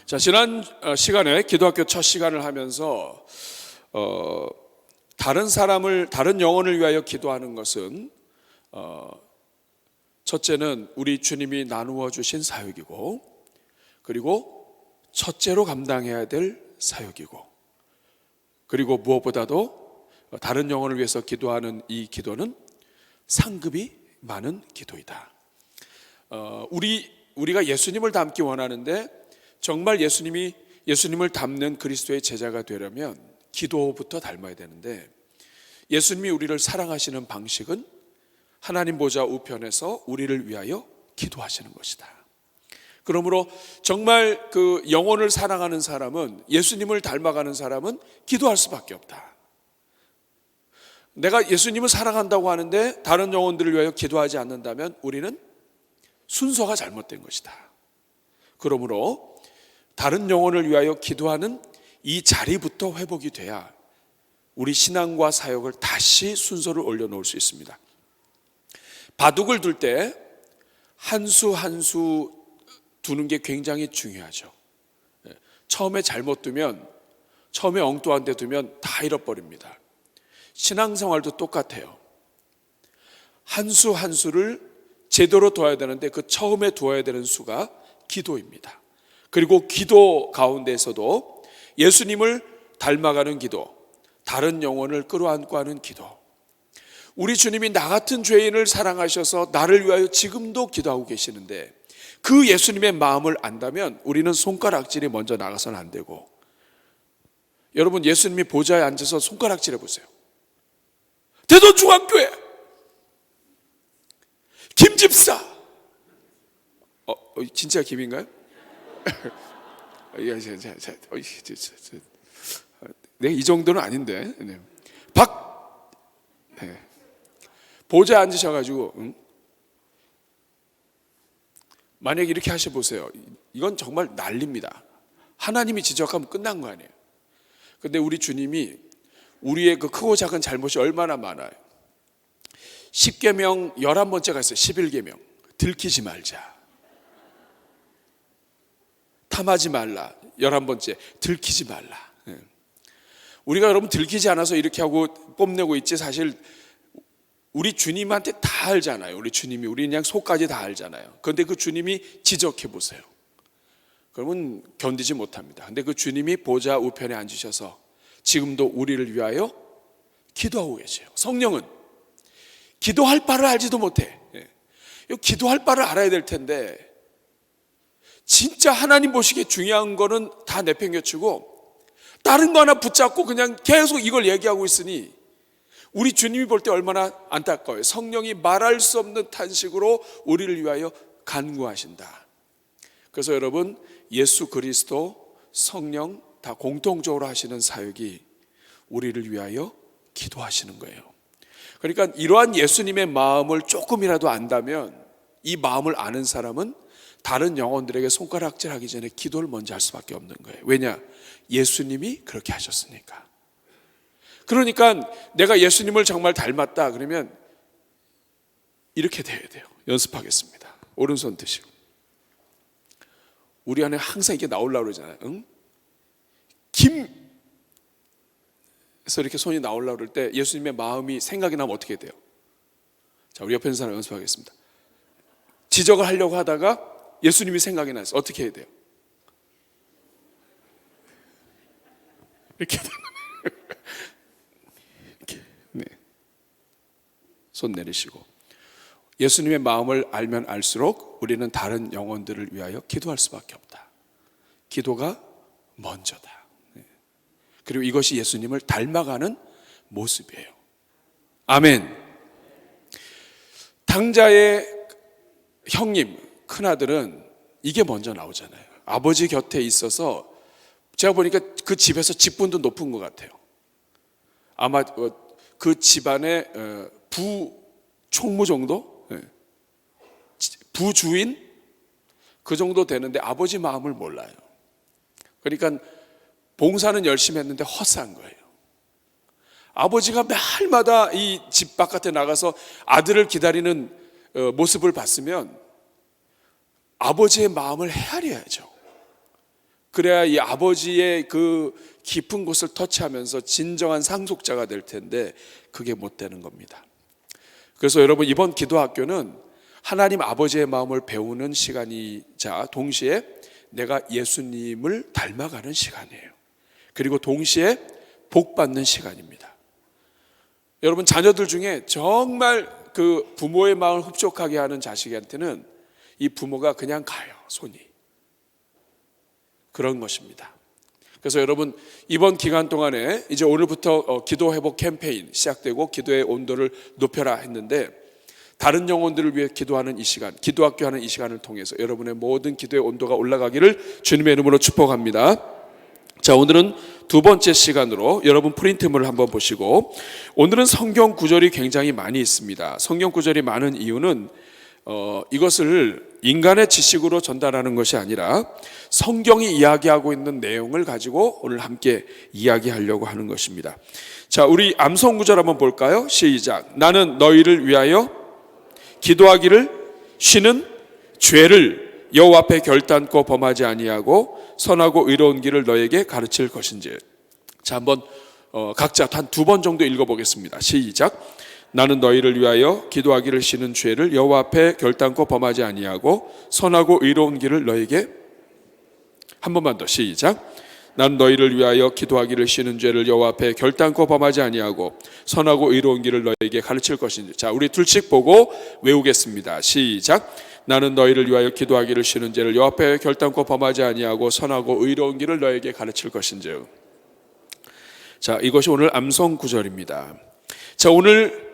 자, 지난 시간에 기도학교 첫 시간을 하면서 다른 영혼을 위하여 기도하는 것은 첫째는 우리 주님이 나누어 주신 사역이고, 그리고 첫째로 감당해야 될 사역이고, 그리고 무엇보다도 다른 영혼을 위해서 기도하는 이 기도는 상급이 많은 기도이다. 우리가 예수님을 닮기 원하는데, 정말 예수님을 닮는 그리스도의 제자가 되려면 기도부터 닮아야 되는데, 예수님이 우리를 사랑하시는 방식은 하나님 보좌 우편에서 우리를 위하여 기도하시는 것이다. 그러므로 정말 그 영혼을 사랑하는 사람은, 예수님을 닮아가는 사람은 기도할 수밖에 없다. 내가 예수님을 사랑한다고 하는데 다른 영혼들을 위하여 기도하지 않는다면 우리는 순서가 잘못된 것이다. 그러므로 다른 영혼을 위하여 기도하는 이 자리부터 회복이 돼야 우리 신앙과 사역을 다시 순서를 올려놓을 수 있습니다. 바둑을 둘 때 한 수 한 수 두는 게 굉장히 중요하죠. 처음에 잘못 두면, 처음에 엉뚱한 데 두면 다 잃어버립니다. 신앙생활도 똑같아요. 한 수 한 수를 제대로 둬야 되는데 그 처음에 두어야 되는 수가 기도입니다. 그리고 기도 가운데서도 예수님을 닮아가는 기도, 다른 영혼을 끌어안고 하는 기도, 우리 주님이 나 같은 죄인을 사랑하셔서 나를 위하여 지금도 기도하고 계시는데 그 예수님의 마음을 안다면 우리는 손가락질이 먼저 나가서는 안 되고, 여러분, 예수님이 보좌에 앉아서 손가락질 해보세요. 대전중앙교회 김집사, 진짜 김인가요? 네, 이 정도는 아닌데. 보좌에 앉으셔가지고, 만약에 이렇게 하셔보세요. 이건 정말 난리입니다. 하나님이 지적하면 끝난 거 아니에요. 근데 우리 주님이 우리의 그 크고 작은 잘못이 얼마나 많아요. 10계명 11번째가 있어요. 11계명. 들키지 말자. 탐하지 말라. 11번째. 들키지 말라. 우리가 여러분 들키지 않아서 이렇게 하고 뽐내고 있지, 사실 우리 주님한테 다 알잖아요. 우리 주님이 우리 그냥 속까지 다 알잖아요. 그런데 그 주님이 지적해 보세요. 그러면 견디지 못합니다. 근데 그 주님이 보좌 우편에 앉으셔서 지금도 우리를 위하여 기도하고 계세요. 성령은 기도할 바를 알지도 못해. 기도할 바를 알아야 될 텐데, 진짜 하나님 보시기에 중요한 거는 다 내팽개치고 다른 거 하나 붙잡고 그냥 계속 이걸 얘기하고 있으니 우리 주님이 볼 때 얼마나 안타까워요. 성령이 말할 수 없는 탄식으로 우리를 위하여 간구하신다. 그래서 여러분, 예수 그리스도, 성령 다 공통적으로 하시는 사역이 우리를 위하여 기도하시는 거예요. 그러니까 이러한 예수님의 마음을 조금이라도 안다면, 이 마음을 아는 사람은 다른 영혼들에게 손가락질하기 전에 기도를 먼저 할 수밖에 없는 거예요. 왜냐? 예수님이 그렇게 하셨으니까. 그러니까 내가 예수님을 정말 닮았다 그러면 이렇게 돼야 돼요. 연습하겠습니다. 오른손 드시고. 우리 안에 항상 이게 나오려고 그러잖아요. 응? 김! 그래서 이렇게 손이 나오려고 그럴 때 예수님의 마음이 생각이 나면 어떻게 돼요? 자, 우리 옆에 있는 사람 연습하겠습니다. 지적을 하려고 하다가 예수님이 생각이 나서 어떻게 해야 돼요? 이렇게 이렇게, 네. 손 내리시고. 예수님의 마음을 알면 알수록 우리는 다른 영혼들을 위하여 기도할 수밖에 없다. 기도가 먼저다. 네. 그리고 이것이 예수님을 닮아가는 모습이에요. 아멘. 당자의 형님, 큰아들은 이게 먼저 나오잖아요. 아버지 곁에 있어서 제가 보니까 그 집에서 직분도 높은 것 같아요. 아마 그 집안의 부총무 정도? 부주인? 그 정도 되는데 아버지 마음을 몰라요. 그러니까 봉사는 열심히 했는데 헛산 거예요. 아버지가 매일마다 이 집 바깥에 나가서 아들을 기다리는 모습을 봤으면 아버지의 마음을 헤아려야죠. 그래야 이 아버지의 그 깊은 곳을 터치하면서 진정한 상속자가 될 텐데 그게 못 되는 겁니다. 그래서 여러분, 이번 기도학교는 하나님 아버지의 마음을 배우는 시간이자 동시에 내가 예수님을 닮아가는 시간이에요. 그리고 동시에 복 받는 시간입니다. 여러분, 자녀들 중에 정말 그 부모의 마음을 흡족하게 하는 자식한테는 이 부모가 그냥 가요, 손이. 그런 것입니다. 그래서 여러분, 이번 기간 동안에 이제 오늘부터 기도 회복 캠페인 시작되고 기도의 온도를 높여라 했는데, 다른 영혼들을 위해 기도하는 이 시간, 기도학교 하는 이 시간을 통해서 여러분의 모든 기도의 온도가 올라가기를 주님의 이름으로 축복합니다. 자, 오늘은 두 번째 시간으로 여러분 프린트물을 한번 보시고, 오늘은 성경 구절이 굉장히 많이 있습니다. 성경 구절이 많은 이유는 이것을 인간의 지식으로 전달하는 것이 아니라 성경이 이야기하고 있는 내용을 가지고 오늘 함께 이야기하려고 하는 것입니다. 자, 우리 암송 구절 한번 볼까요? 시작. 나는 너희를 위하여 기도하기를 쉬는 죄를 여호와 앞에 결단코 범하지 아니하고 선하고 의로운 길을 너에게 가르칠 것인지. 자, 한번 각자 한 두 번 정도 읽어보겠습니다. 시작. 나는 너희를 위하여 기도하기를 쉬는 죄를 여호와 앞에 결단코 범하지 아니하고 선하고 의로운 길을 너에게. 한 번만 더. 시작. 난 너희를 위하여 기도하기를 쉬는 죄를 여호와 앞에 결단코 범하지 아니하고 선하고 의로운 길을 너에게 가르칠 것인지. 자, 우리 둘씩 보고 외우겠습니다. 시작. 나는 너희를 위하여 기도하기를 쉬는 죄를 여호와 앞에 결단코 범하지 아니하고 선하고 의로운 길을 너에게 가르칠 것인지. 자, 이것이 오늘 암송 구절입니다. 자, 오늘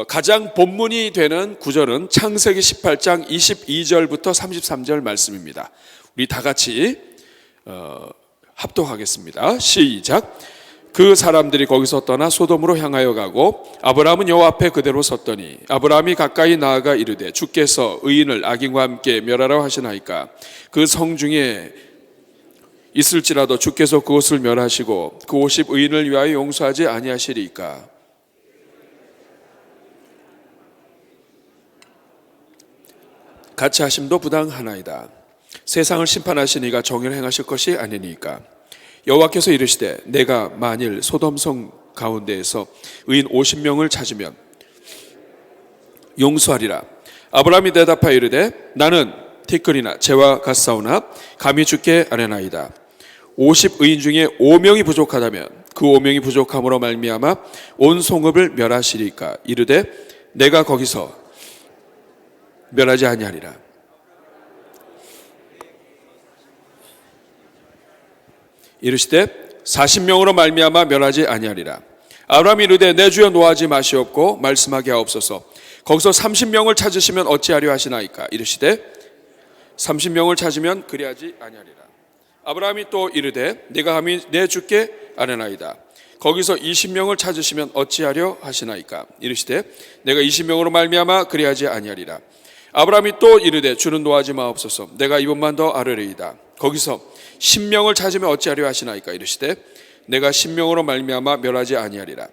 가장 본문이 되는 구절은 창세기 18장 22절부터 33절 말씀입니다. 우리 다 같이 합독하겠습니다. 시작. 그 사람들이 거기서 떠나 소돔으로 향하여 가고 아브라함은 여호와 앞에 그대로 섰더니 아브라함이 가까이 나아가 이르되 주께서 의인을 악인과 함께 멸하라 하시나이까. 그 성 중에 있을지라도 주께서 그곳을 멸하시고 그 50 의인을 위하여 용서하지 아니하시리이까. 같이 하심도 부당하나이다. 세상을 심판하신 이가 정의를 행하실 것이 아니니까. 여호와께서 이르시되 내가 만일 소돔성 가운데에서 의인 50명을 찾으면 용서하리라. 아브라함이 대답하여 이르되 나는 티끌이나 재와 같사오나 감히 주께 아뢰나이다. 50 의인 중에 5명이 부족하다면 그 5명이 부족함으로 말미암아 온 성읍을 멸하시리까. 이르되 내가 거기서 멸하지 아니하리라. 이르시되 40명으로 말미암아 멸하지 아니하리라. 아브라함이 이르되 내 주여 노하지 마시옵고 말씀하게 하옵소서. 거기서 30명을 찾으시면 어찌하려 하시나이까. 이르시되 30명을 찾으면 그리하지 아니하리라. 아브라함이 또 이르되 내가 감히 내 주께 아뢰나이다. 거기서 20명을 찾으시면 어찌하려 하시나이까. 이르시되 내가 20명으로 말미암아 그리하지 아니하리라. 아브라함이 또 이르되 주는 노하지 마옵소서. 내가 이번만 더 아뢰리이다. 거기서 10명을 찾으면 어찌하려 하시나이까. 이르시되 내가 10명으로 말미암아 멸하지 아니하리라.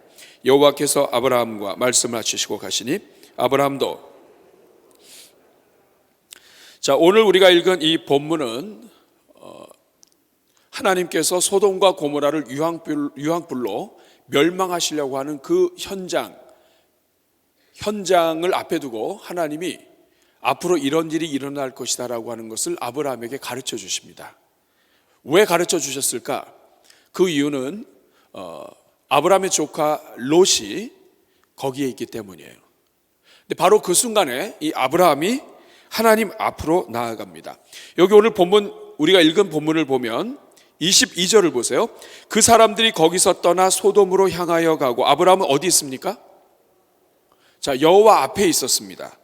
여호와께서 아브라함과 말씀하시고 가시니 아브라함도. 자, 오늘 우리가 읽은 이 본문은 하나님께서 소돔과 고모라를 유황불로 멸망하시려고 하는 그 현장을 앞에 두고 하나님이 앞으로 이런 일이 일어날 것이다라고 하는 것을 아브라함에게 가르쳐 주십니다. 왜 가르쳐 주셨을까? 그 이유는 아브라함의 조카 롯이 거기에 있기 때문이에요. 근데 바로 그 순간에 이 아브라함이 하나님 앞으로 나아갑니다. 여기 오늘 본문, 우리가 읽은 본문을 보면 22절을 보세요. 그 사람들이 거기서 떠나 소돔으로 향하여 가고. 아브라함은 어디 있습니까? 자, 여호와 앞에 있었습니다.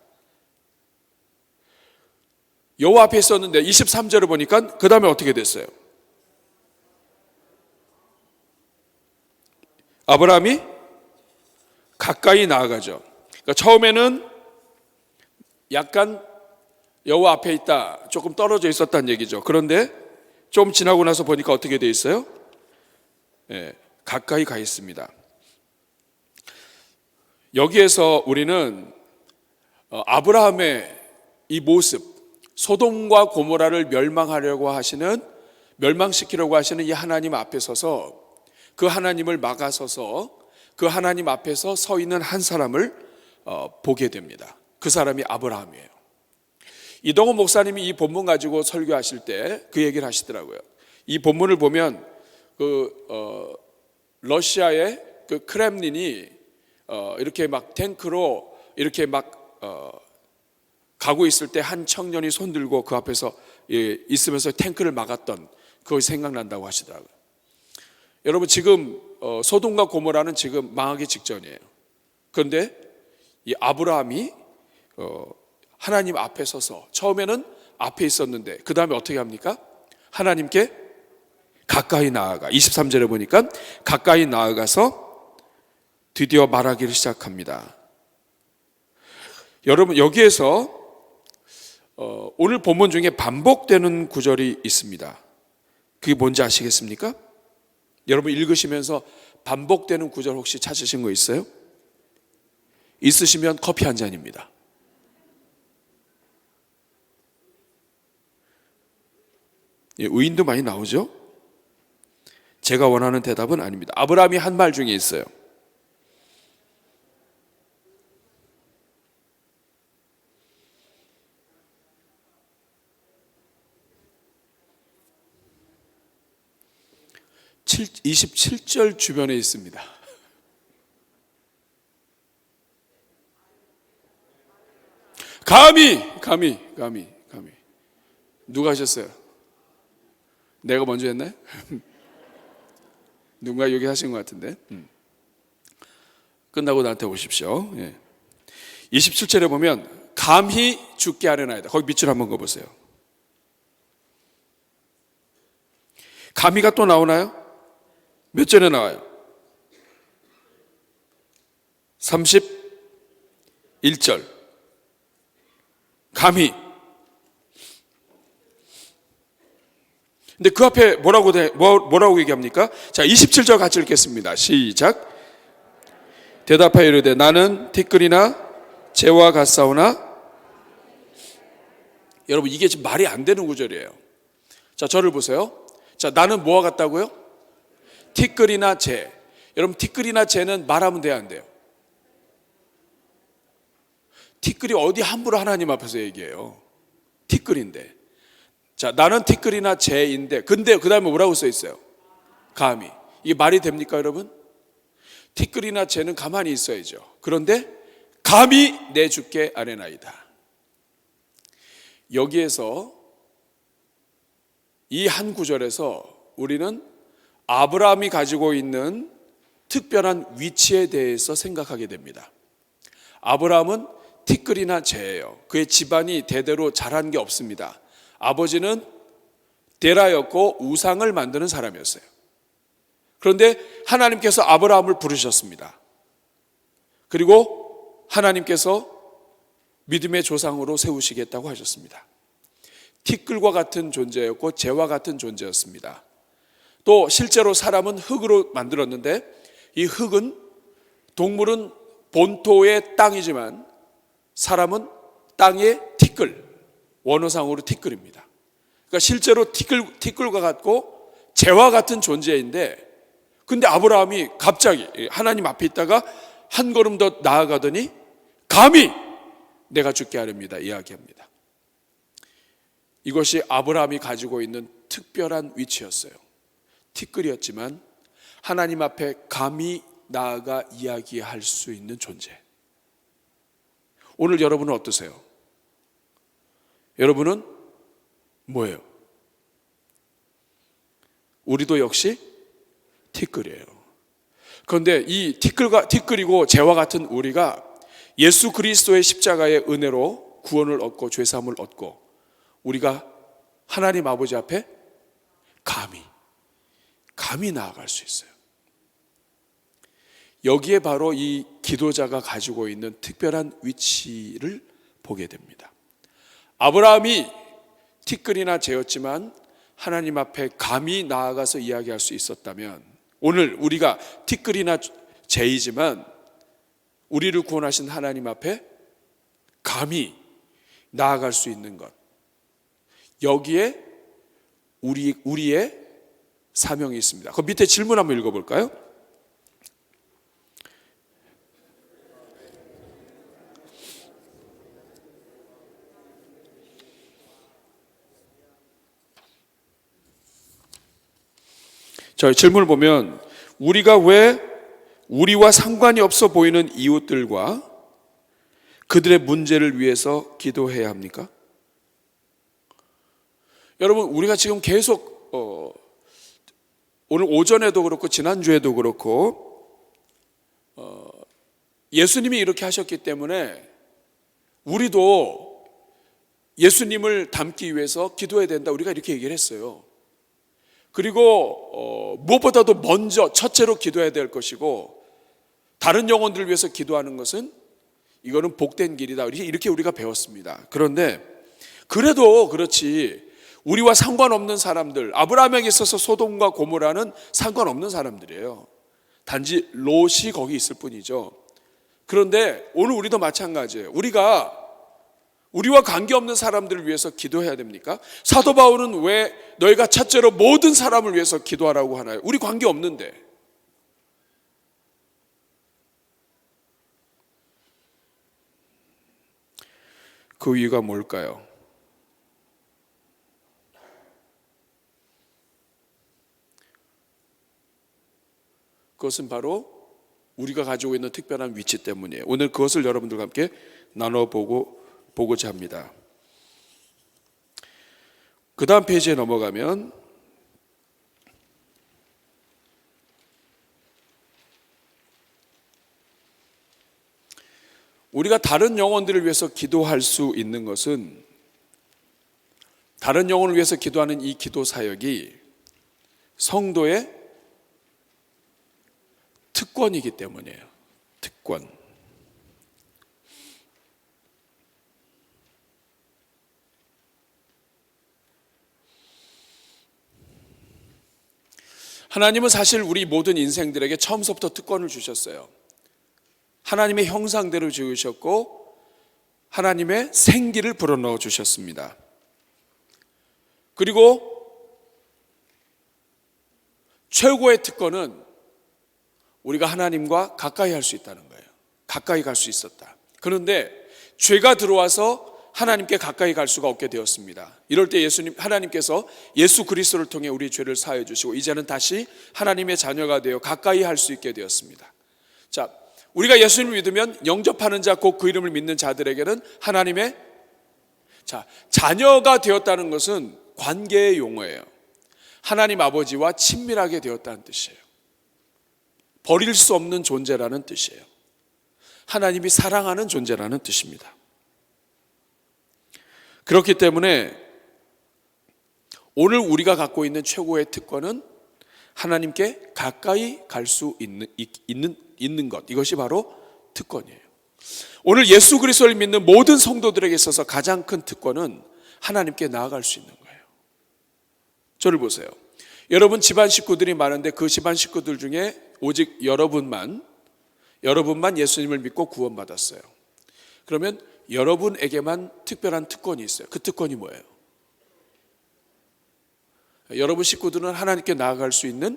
여호와 앞에 있었는데 23절을 보니까 그 다음에 어떻게 됐어요? 아브라함이 가까이 나아가죠. 그러니까 처음에는 약간 여호와 앞에 있다, 조금 떨어져 있었다는 얘기죠. 그런데 좀 지나고 나서 보니까 어떻게 돼 있어요? 가까이 가 있습니다. 여기에서 우리는 아브라함의 이 모습, 소돔과 고모라를 멸망하려고 하시는 멸망시키려고 하시는 이 하나님 앞에 서서 그 하나님을 막아서서 그 하나님 앞에서 서 있는 한 사람을 보게 됩니다. 그 사람이 아브라함이에요. 이동호 목사님이 이 본문 가지고 설교하실 때 그 얘기를 하시더라고요. 이 본문을 보면 러시아의 그 크렘린이 이렇게 막 탱크로 이렇게 막 가고 있을 때 한 청년이 손 들고 그 앞에서 있으면서 탱크를 막았던 그것이 생각난다고 하시더라고요. 여러분, 지금 소돔과 고모라는 지금 망하기 직전이에요. 그런데 이 아브라함이 하나님 앞에 서서 처음에는 앞에 있었는데 그 다음에 어떻게 합니까? 하나님께 가까이 나아가, 23절에 보니까 가까이 나아가서 드디어 말하기를 시작합니다. 여러분, 여기에서 오늘 본문 중에 반복되는 구절이 있습니다. 그게 뭔지 아시겠습니까? 여러분, 읽으시면서 반복되는 구절 혹시 찾으신 거 있어요? 있으시면 커피 한 잔입니다. 의인도 많이 나오죠? 제가 원하는 대답은 아닙니다. 아브라함이 한 말 중에 있어요. 칠 27절 주변에 있습니다. 감히 누가 하셨어요? 내가 먼저 했나요? 누군가 여기 하신 것 같은데. 끝나고 나한테 오십시오. 27절에 보면 감히 죽게 하려나이다. 거기 밑줄 한번 그어보세요. 감히가 또 나오나요? 몇 절에 나와요? 31절. 감히. 근데 그 앞에 뭐라고 얘기합니까? 자, 27절 같이 읽겠습니다. 시작. 대답하여 이르되 나는 티끌이나 재와 같사오나. 여러분, 이게 지금 말이 안 되는 구절이에요. 자, 저를 보세요. 자, 나는 뭐와 같다고요? 티끌이나 재. 여러분, 티끌이나 재는 말하면 돼요, 안 돼요? 티끌이 어디 함부로 하나님 앞에서 얘기해요? 티끌인데. 자, 나는 티끌이나 재인데, 근데 그 다음에 뭐라고 써 있어요? 감히. 이게 말이 됩니까, 여러분? 티끌이나 재는 가만히 있어야죠. 그런데 감히 내 주께 아뢰나이다. 여기에서 이 한 구절에서 우리는 아브라함이 가지고 있는 특별한 위치에 대해서 생각하게 됩니다. 아브라함은 티끌이나 재예요. 그의 집안이 대대로 자란 게 없습니다. 아버지는 데라였고 우상을 만드는 사람이었어요. 그런데 하나님께서 아브라함을 부르셨습니다. 그리고 하나님께서 믿음의 조상으로 세우시겠다고 하셨습니다. 티끌과 같은 존재였고 재와 같은 존재였습니다. 또 실제로 사람은 흙으로 만들었는데 이 흙은, 동물은 본토의 땅이지만 사람은 땅의 티끌, 원어상으로 티끌입니다. 그러니까 실제로 티끌과 같고 재와 같은 존재인데, 근데 아브라함이 갑자기 하나님 앞에 있다가 한 걸음 더 나아가더니 감히 내가 죽게 하렵니다 이야기합니다. 이것이 아브라함이 가지고 있는 특별한 위치였어요. 티끌이었지만 하나님 앞에 감히 나아가 이야기할 수 있는 존재. 오늘 여러분은 어떠세요? 여러분은 뭐예요? 우리도 역시 티끌이에요. 그런데 이 티끌이고 재와 같은 우리가 예수 그리스도의 십자가의 은혜로 구원을 얻고 죄사함을 얻고 우리가 하나님 아버지 앞에 감히 나아갈 수 있어요. 여기에 바로 이 기도자가 가지고 있는 특별한 위치를 보게 됩니다. 아브라함이 티끌이나 재였지만 하나님 앞에 감히 나아가서 이야기할 수 있었다면, 오늘 우리가 티끌이나 재이지만 우리를 구원하신 하나님 앞에 감히 나아갈 수 있는 것, 여기에 우리의 사명이 있습니다. 그 밑에 질문 한번 읽어볼까요? 자, 질문을 보면 우리가 왜 우리와 상관이 없어 보이는 이웃들과 그들의 문제를 위해서 기도해야 합니까? 여러분, 우리가 지금 계속 오늘 오전에도 그렇고 지난주에도 그렇고 예수님이 이렇게 하셨기 때문에 우리도 예수님을 닮기 위해서 기도해야 된다, 우리가 이렇게 얘기를 했어요. 그리고 무엇보다도 먼저 첫째로 기도해야 될 것이고, 다른 영혼들을 위해서 기도하는 것은 이거는 복된 길이다, 이렇게 우리가 배웠습니다. 그런데 그래도 그렇지, 우리와 상관없는 사람들, 아브라함에게 있어서 소돔과 고모라는 상관없는 사람들이에요. 단지 롯이 거기 있을 뿐이죠. 그런데 오늘 우리도 마찬가지예요. 우리와 관계없는 사람들을 위해서 기도해야 됩니까? 사도 바울은 왜 너희가 첫째로 모든 사람을 위해서 기도하라고 하나요? 우리 관계없는데. 그 이유가 뭘까요? 그것은 바로 우리가 가지고 있는 특별한 위치 때문이에요. 오늘 그것을 여러분들과 함께 나눠보고자 합니다. 그 다음 페이지에 넘어가면 우리가 다른 영혼들을 위해서 기도할 수 있는 것은, 다른 영혼을 위해서 기도하는 이 기도 사역이 성도의 특권이기 때문이에요. 특권. 하나님은 사실 우리 모든 인생들에게 처음부터 특권을 주셨어요. 하나님의 형상대로 지으셨고 하나님의 생기를 불어넣어 주셨습니다. 그리고 최고의 특권은 우리가 하나님과 가까이 할 수 있다는 거예요. 가까이 갈 수 있었다. 그런데 죄가 들어와서 하나님께 가까이 갈 수가 없게 되었습니다. 이럴 때 하나님께서 예수 그리스도를 통해 우리 죄를 사하여 주시고 이제는 다시 하나님의 자녀가 되어 가까이 할 수 있게 되었습니다. 자, 우리가 예수님을 믿으면 영접하는 자, 곧 그 이름을 믿는 자들에게는 하나님의 자녀가 되었다는 것은 관계의 용어예요. 하나님 아버지와 친밀하게 되었다는 뜻이에요. 버릴 수 없는 존재라는 뜻이에요. 하나님이 사랑하는 존재라는 뜻입니다. 그렇기 때문에 오늘 우리가 갖고 있는 최고의 특권은 하나님께 가까이 갈 수 있는 것, 이것이 바로 특권이에요. 오늘 예수 그리스도를 믿는 모든 성도들에게 있어서 가장 큰 특권은 하나님께 나아갈 수 있는 거예요. 저를 보세요. 여러분 집안 식구들이 많은데 그 집안 식구들 중에 오직 여러분만 예수님을 믿고 구원받았어요. 그러면 여러분에게만 특별한 특권이 있어요. 그 특권이 뭐예요? 여러분 식구들은 하나님께 나아갈 수 있는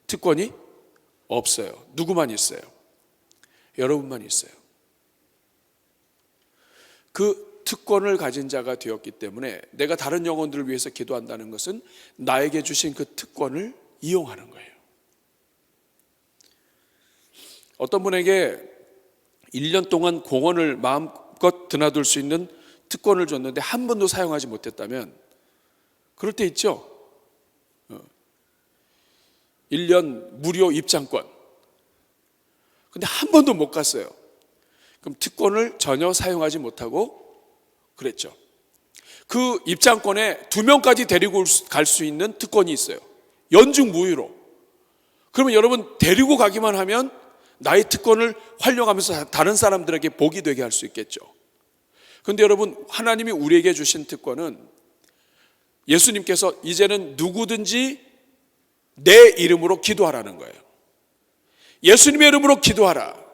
특권이 없어요. 누구만 있어요? 여러분만 있어요. 그 특권을 가진 자가 되었기 때문에 내가 다른 영혼들을 위해서 기도한다는 것은 나에게 주신 그 특권을 이용하는 거예요. 어떤 분에게 1년 동안 공원을 마음껏 드나들 수 있는 특권을 줬는데 한 번도 사용하지 못했다면, 그럴 때 있죠. 1년 무료 입장권. 근데 한 번도 못 갔어요. 그럼 특권을 전혀 사용하지 못하고 그랬죠. 그 입장권에 2명까지 데리고 갈 수 있는 특권이 있어요. 연중 무휴로. 그러면 여러분 데리고 가기만 하면 나의 특권을 활용하면서 다른 사람들에게 복이 되게 할 수 있겠죠. 그런데 여러분, 하나님이 우리에게 주신 특권은 예수님께서 이제는 누구든지 내 이름으로 기도하라는 거예요. 예수님의 이름으로 기도하라.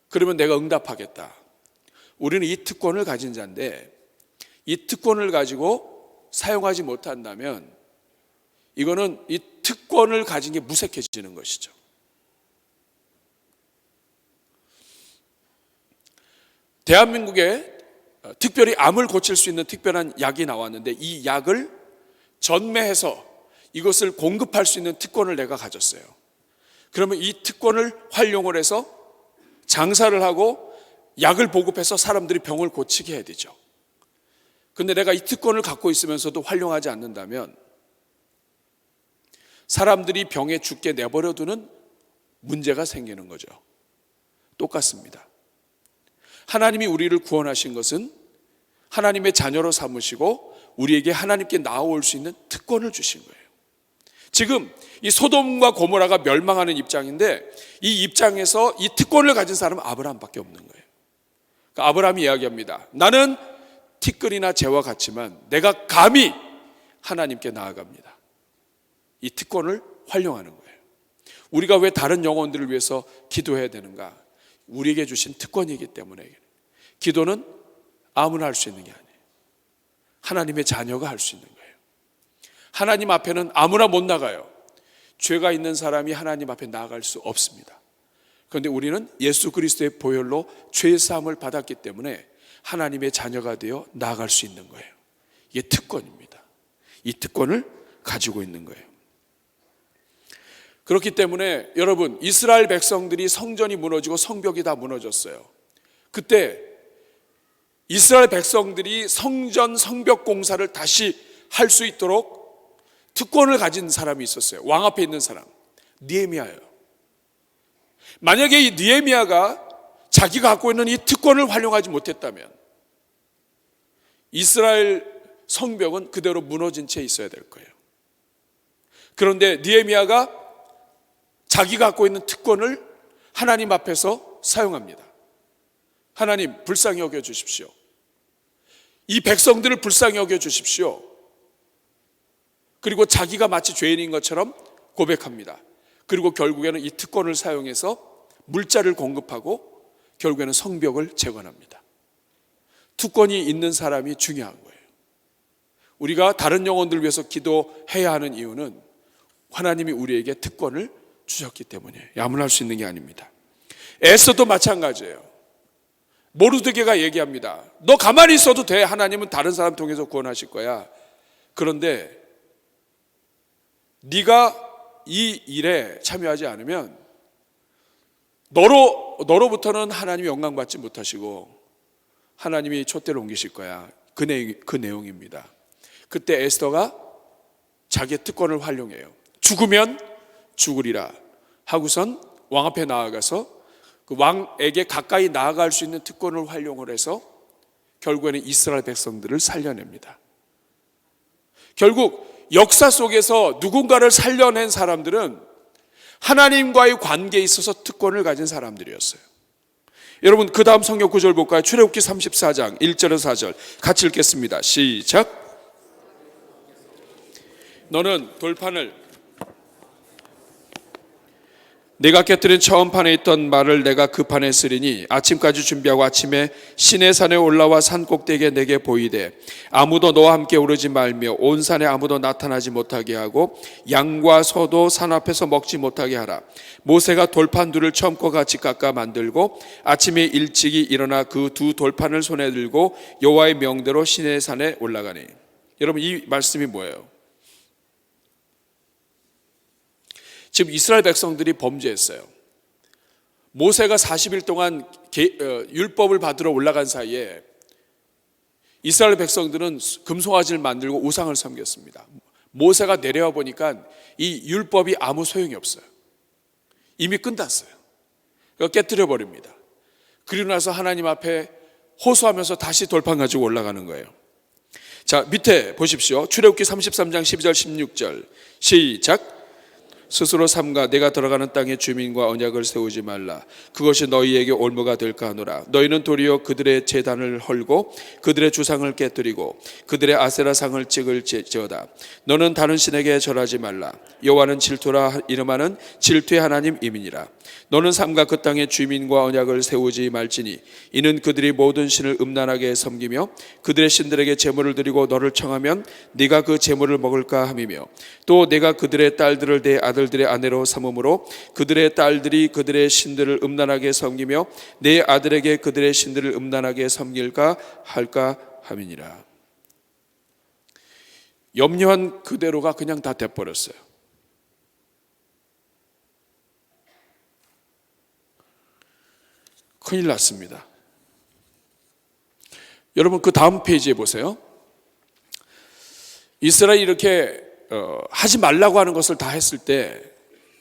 그러면 내가 응답하겠다. 우리는 이 특권을 가진 자인데 이 특권을 가지고 사용하지 못한다면 이거는 이 특권을 가진 게 무색해지는 것이죠. 대한민국에 특별히 암을 고칠 수 있는 특별한 약이 나왔는데 이 약을 전매해서 이것을 공급할 수 있는 특권을 내가 가졌어요. 그러면 이 특권을 활용을 해서 장사를 하고 약을 보급해서 사람들이 병을 고치게 해야 되죠. 근데 내가 이 특권을 갖고 있으면서도 활용하지 않는다면 사람들이 병에 죽게 내버려두는 문제가 생기는 거죠. 똑같습니다. 하나님이 우리를 구원하신 것은 하나님의 자녀로 삼으시고 우리에게 하나님께 나아올 수 있는 특권을 주신 거예요. 지금 이 소돔과 고모라가 멸망하는 입장인데 이 입장에서 이 특권을 가진 사람은 아브라함밖에 없는 거예요. 그러니까 아브라함이 이야기합니다. 나는 티끌이나 재와 같지만 내가 감히 하나님께 나아갑니다. 이 특권을 활용하는 거예요. 우리가 왜 다른 영혼들을 위해서 기도해야 되는가? 우리에게 주신 특권이기 때문에. 기도는 아무나 할 수 있는 게 아니에요. 하나님의 자녀가 할 수 있는 거예요. 하나님 앞에는 아무나 못 나가요. 죄가 있는 사람이 하나님 앞에 나아갈 수 없습니다. 그런데 우리는 예수 그리스도의 보혈로 죄의 사함을 받았기 때문에 하나님의 자녀가 되어 나아갈 수 있는 거예요. 이게 특권입니다. 이 특권을 가지고 있는 거예요. 그렇기 때문에 여러분, 이스라엘 백성들이 성전이 무너지고 성벽이 다 무너졌어요. 그때 이스라엘 백성들이 성전 성벽 공사를 다시 할 수 있도록 특권을 가진 사람이 있었어요. 왕 앞에 있는 사람, 느헤미야예요. 만약에 이 느헤미야가 자기가 갖고 있는 이 특권을 활용하지 못했다면 이스라엘 성벽은 그대로 무너진 채 있어야 될 거예요. 그런데 느헤미야가 자기가 갖고 있는 특권을 하나님 앞에서 사용합니다. 하나님, 불쌍히 여겨 주십시오. 이 백성들을 불쌍히 여겨 주십시오. 그리고 자기가 마치 죄인인 것처럼 고백합니다. 그리고 결국에는 이 특권을 사용해서 물자를 공급하고 결국에는 성벽을 재건합니다. 특권이 있는 사람이 중요한 거예요. 우리가 다른 영혼들을 위해서 기도해야 하는 이유는 하나님이 우리에게 특권을 주셨기 때문에 아무나 할 수 있는 게 아닙니다. 에스더도 마찬가지예요. 모르드게가 얘기합니다. 너 가만히 있어도 돼. 하나님은 다른 사람 통해서 구원하실 거야. 그런데 네가 이 일에 참여하지 않으면 너로부터는 하나님이 영광 받지 못하시고 하나님이 촛대를 옮기실 거야. 그 내용입니다. 그때 에스더가 자기의 특권을 활용해요. 죽으면 죽으리라 하고선 왕 앞에 나아가서 그 왕에게 가까이 나아갈 수 있는 특권을 활용을 해서 결국에는 이스라엘 백성들을 살려냅니다. 결국 역사 속에서 누군가를 살려낸 사람들은 하나님과의 관계에 있어서 특권을 가진 사람들이었어요. 여러분, 그 다음 성경 구절 볼까요? 출애굽기 34장 1절에서 4절 같이 읽겠습니다. 시작. 너는 돌판을 내가 깨뜨린 처음 판에 있던 말을 내가 그 판에 쓰리니 아침까지 준비하고 아침에 시내산에 올라와 산 꼭대기에 내게 보이되 아무도 너와 함께 오르지 말며 온 산에 아무도 나타나지 못하게 하고 양과 소도 산 앞에서 먹지 못하게 하라. 모세가 돌판 둘을 처음과 같이 깎아 만들고 아침에 일찍이 일어나 그 두 돌판을 손에 들고 여호와의 명대로 시내산에 올라가니. 여러분, 이 말씀이 뭐예요? 지금 이스라엘 백성들이 범죄했어요. 모세가 40일 동안 율법을 받으러 올라간 사이에 이스라엘 백성들은 금송아지를 만들고 우상을 섬겼습니다. 모세가 내려와 보니까 이 율법이 아무 소용이 없어요. 이미 끝났어요. 깨뜨려 버립니다. 그리고 나서 하나님 앞에 호소하면서 다시 돌판 가지고 올라가는 거예요. 자, 밑에 보십시오. 출애굽기 33장 12절 16절 시작. 스스로 삼가 내가 들어가는 땅의 주민과 언약을 세우지 말라. 그것이 너희에게 올무가 될까 하노라. 너희는 도리어 그들의 제단을 헐고 그들의 주상을 깨뜨리고 그들의 아세라상을 찍을지어다. 너는 다른 신에게 절하지 말라. 여호와는 질투라 이름하는 질투의 하나님 이민이라. 너는 삼가 그 땅의 주민과 언약을 세우지 말지니 이는 그들이 모든 신을 음란하게 섬기며 그들의 신들에게 제물을 드리고 너를 청하면 네가 그 제물을 먹을까 함이며 또 내가 그들의 딸들을 내 아들들의 아내로 삼음으로 그들의 딸들이 그들의 신들을 음란하게 섬기며 내 아들에게 그들의 신들을 음란하게 섬길까 할까 함이니라. 염려한 그대로가 그냥 다 돼버렸어요. 큰일 났습니다. 여러분 그 다음 페이지에 보세요. 이스라엘이 이렇게 하지 말라고 하는 것을 다 했을 때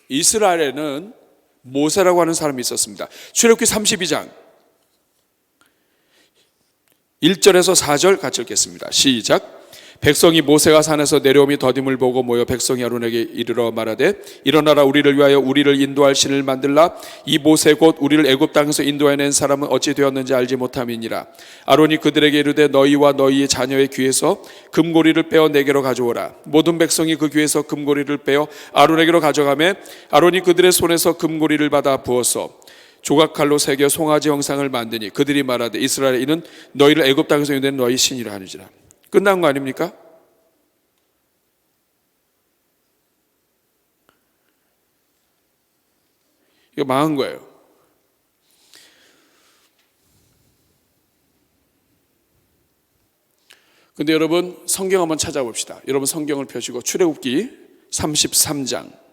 이스라엘에는 모세라고 하는 사람이 있었습니다. 출애굽기 32장 1절에서 4절 같이 읽겠습니다. 시작. 백성이 모세가 산에서 내려오미 더딤을 보고 모여 백성이 아론에게 이르러 말하되 일어나라 우리를 위하여 우리를 인도할 신을 만들라. 이 모세 곧 우리를 애굽 땅에서 인도해낸 사람은 어찌 되었는지 알지 못함이니라. 아론이 그들에게 이르되 너희와 너희의 자녀의 귀에서 금고리를 빼어 내게로 가져오라. 모든 백성이 그 귀에서 금고리를 빼어 아론에게로 가져가매 아론이 그들의 손에서 금고리를 받아 부어서 조각칼로 새겨 송아지 형상을 만드니 그들이 말하되 이스라엘 이는 너희를 애굽 땅에서 인도한 너희 신이라 하느니라. 끝난 거 아닙니까? 이거 망한 거예요. 근데 여러분 성경 한번 찾아봅시다. 여러분 성경을 펴시고 출애굽기 33장